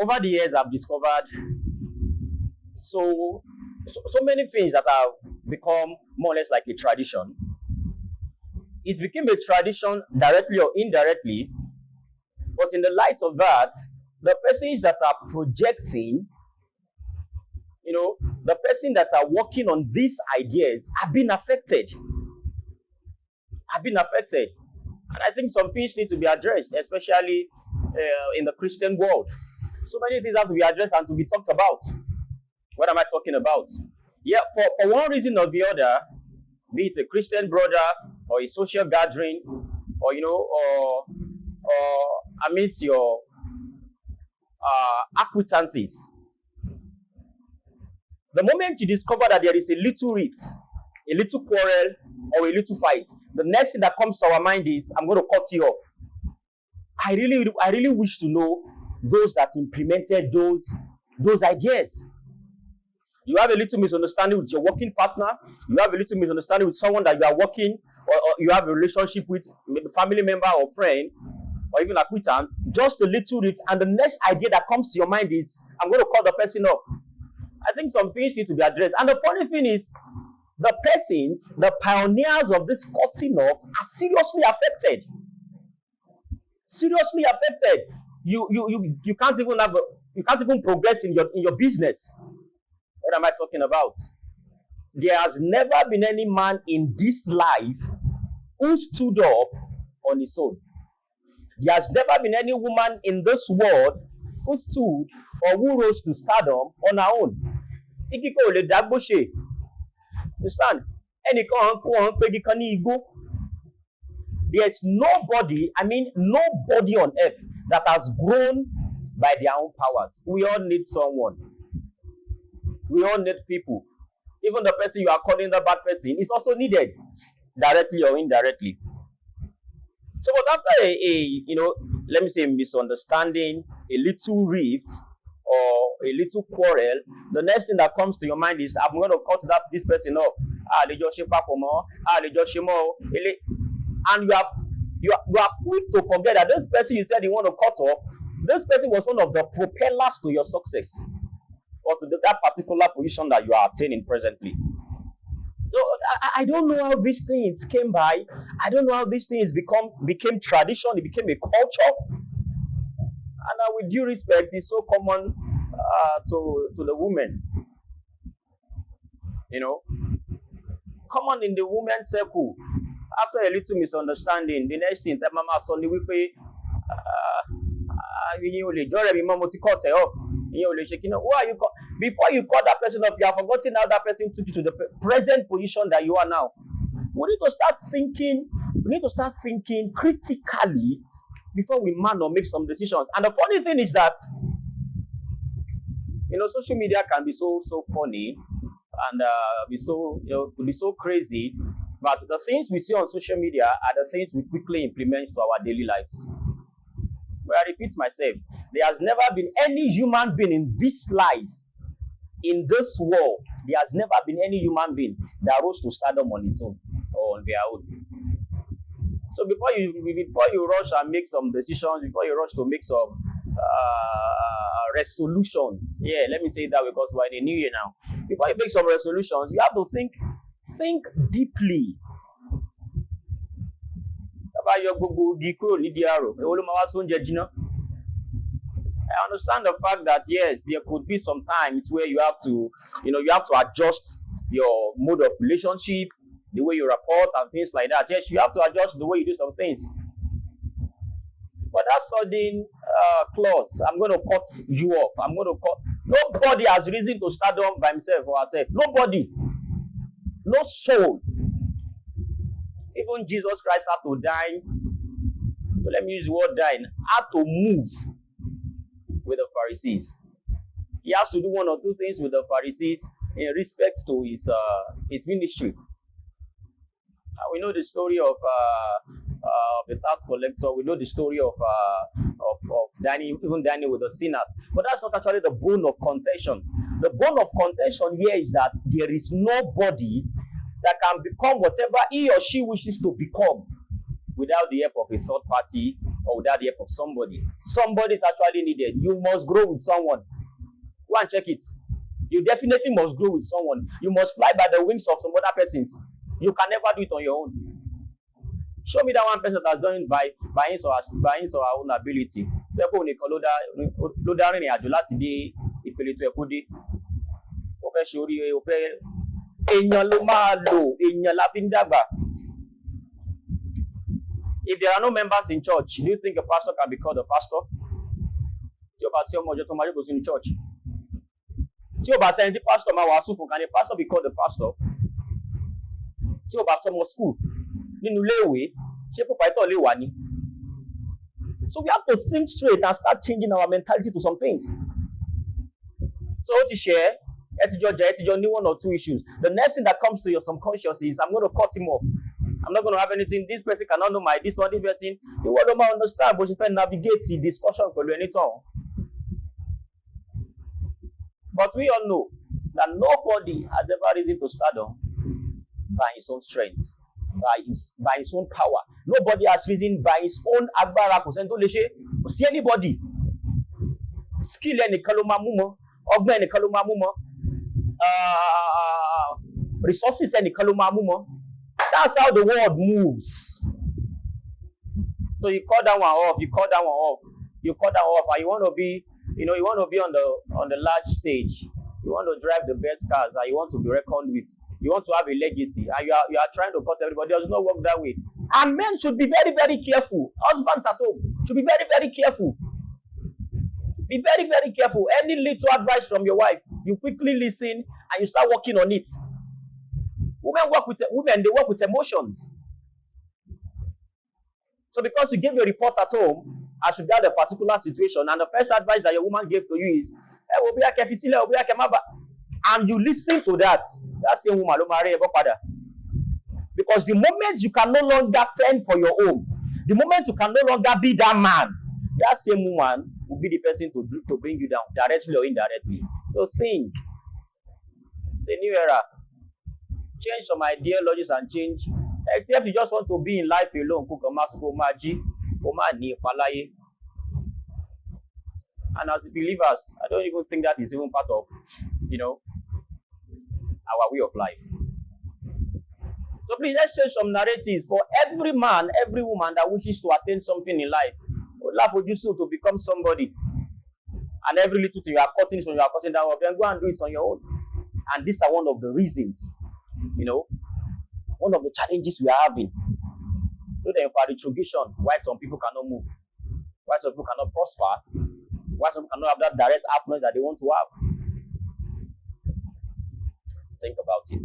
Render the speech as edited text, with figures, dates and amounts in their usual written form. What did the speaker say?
over the years, I've discovered so many things that have become more or less like a tradition. It became a tradition directly or indirectly, but in the light of that, the persons that are projecting, the person that are working on these ideas have been affected. And I think some things need to be addressed, especially in the Christian world. So many things have to be addressed and to be talked about. What am I talking about? Yeah, for one reason or the other, be it a Christian brother or a social gathering, or amidst your acquaintances, the moment you discover that there is a little rift, a little quarrel, or a little fight, the next thing that comes to our mind is, I'm going to cut you off. I really wish to know those that implemented those ideas. You have a little misunderstanding with your working partner. You have a little misunderstanding with someone that you are working, or you have a relationship with, maybe family member or friend, or even acquaintance. Just a little rift, and the next idea that comes to your mind is, I'm going to cut the person off. I think some things need to be addressed. And the funny thing is, the persons, the pioneers of this cutting off, are seriously affected. Seriously affected. You can't even progress in your business. What am I talking about? There has never been any man in this life who stood up on his own. There has never been any woman in this world who stood or who rose to stardom on her own. Understand? There's nobody on earth that has grown by their own powers. We all need someone. We all need people. Even the person you are calling the bad person is also needed, directly or indirectly. So, but after let me say misunderstanding, a little rift, or a little quarrel, the next thing that comes to your mind is, I'm going to cut this person off. And you are quick to forget that this person you said you want to cut off, this person was one of the propellers to your success, or to that particular position that you are attaining presently. So I don't know how these things came by. I don't know how these things became tradition. It became a culture. And with due respect, it's so common to the women. Common in the women's circle. After a little misunderstanding, the next thing that Mama Sunday we pay, cut her off. Who are you? Before you cut that person off, you have forgotten how that person took you to the present position that you are now. We need to start thinking critically before we man or make some decisions. And the funny thing is that, social media can be so funny and be so crazy. But the things we see on social media are the things we quickly implement to our daily lives. But I repeat myself, there has never been any human being in this life, in this world, there has never been any human being that rose to stardom on its own or on their own. So before you rush and make some decisions, before you rush to make some resolutions, let me say that because we're in a new year now. Before you make some resolutions, you have to think deeply. I understand the fact that yes, there could be some times where you have to adjust your mode of relationship, the way you report and things like that. Yes, you have to adjust the way you do some things. But that sudden clause, I'm going to cut you off. Nobody has reason to stardom by himself or herself. Nobody. No soul. Even Jesus Christ had to die. So let me use the word dying. Had to move with the Pharisees. He has to do one or two things with the Pharisees in respect to his ministry. We know the story of the tax collector. We know the story of dining with the sinners. But that's not actually the bone of contention. The bone of contention here is that there is nobody that can become whatever he or she wishes to become without the help of a third party or without the help of somebody. Somebody is actually needed. You must grow with someone. Go and check it. You definitely must grow with someone. You must fly by the wings of some other persons. You can never do it on your own. Show me that one person that has done it by his or her own ability. Tó yẹ kó nìkan ló dá rìnrìn àjò láti dé ìpele tó yẹ kó dé. Ó fẹ́ ṣe oríire, ó fẹ́ èèyàn ló máa lò, èèyàn la fi ń dàgbà. If there are no members in church, do you think a pastor can be called a pastor? Tí o bá sí ọmọ ọjọ́ tó máa jókòó sínú church. Tí o bá sẹ́ni tí pastor máa wàásù fún, can a pastor be called a pastor? Tí o bá sọmọ school nínú ilé ìwé, ṣé proprietor lè wà ní? So we have to think straight and start changing our mentality to some things. So ó ti ṣe ẹ ti jọ ní one or two issues. The next thing that comes to your subconscious is, I'm going to cut him off. I'm not going to have anything. This person cannot know this person. The world don't understand, but if I navigate the discussion pẹ̀lú ẹni tán. But we all know that nobody has ever risen to stardom by his own strength, by his own power. Nobody has risen by his own agbára. Kò sẹ́ni tó lè ṣe. Kò sí anybody. Skill ẹnìkan ló máa mú mọ́. Ọgbọ́n ẹnìkan ló máa mú mọ́. Resources ẹnìkan ló máa mú mọ́. That's how the world moves. So you cut that one off. You cut that one off. You cut that one off, and you want to be, you want to be on the large stage. You want to drive the best cars, and you want to be reckoned with. You want to have a legacy, and you are trying to cut everybody. It does not work that way. And men should be very, very careful. Husbands at home should be very, very careful. Be very, very careful. Any little advice from your wife, you quickly listen and you start working on it. Women, they work with emotions. So because you gave your report at home as regards a particular situation, and the first advice that your woman gave to you is, and you listen to that same woman, because the moment you can no longer fend for your own, the moment you can no longer be that man, that same woman will be the person to bring you down, directly or indirectly. So think. It's a new era. Change some ideologies and change. Except you just want to be in life alone. And as believers, I don't even think that is even part of, our way of life. So please, let's change some narratives for every man, every woman that wishes to attain something in life. Laugh for you to become somebody. And every little thing you are cutting that off, then go and do it on your own. And these are one of the reasons, one of the challenges we are having. So then for retrogression, why some people cannot move, why some people cannot prosper, why some people cannot have that direct affluence that they want to have. Think about it.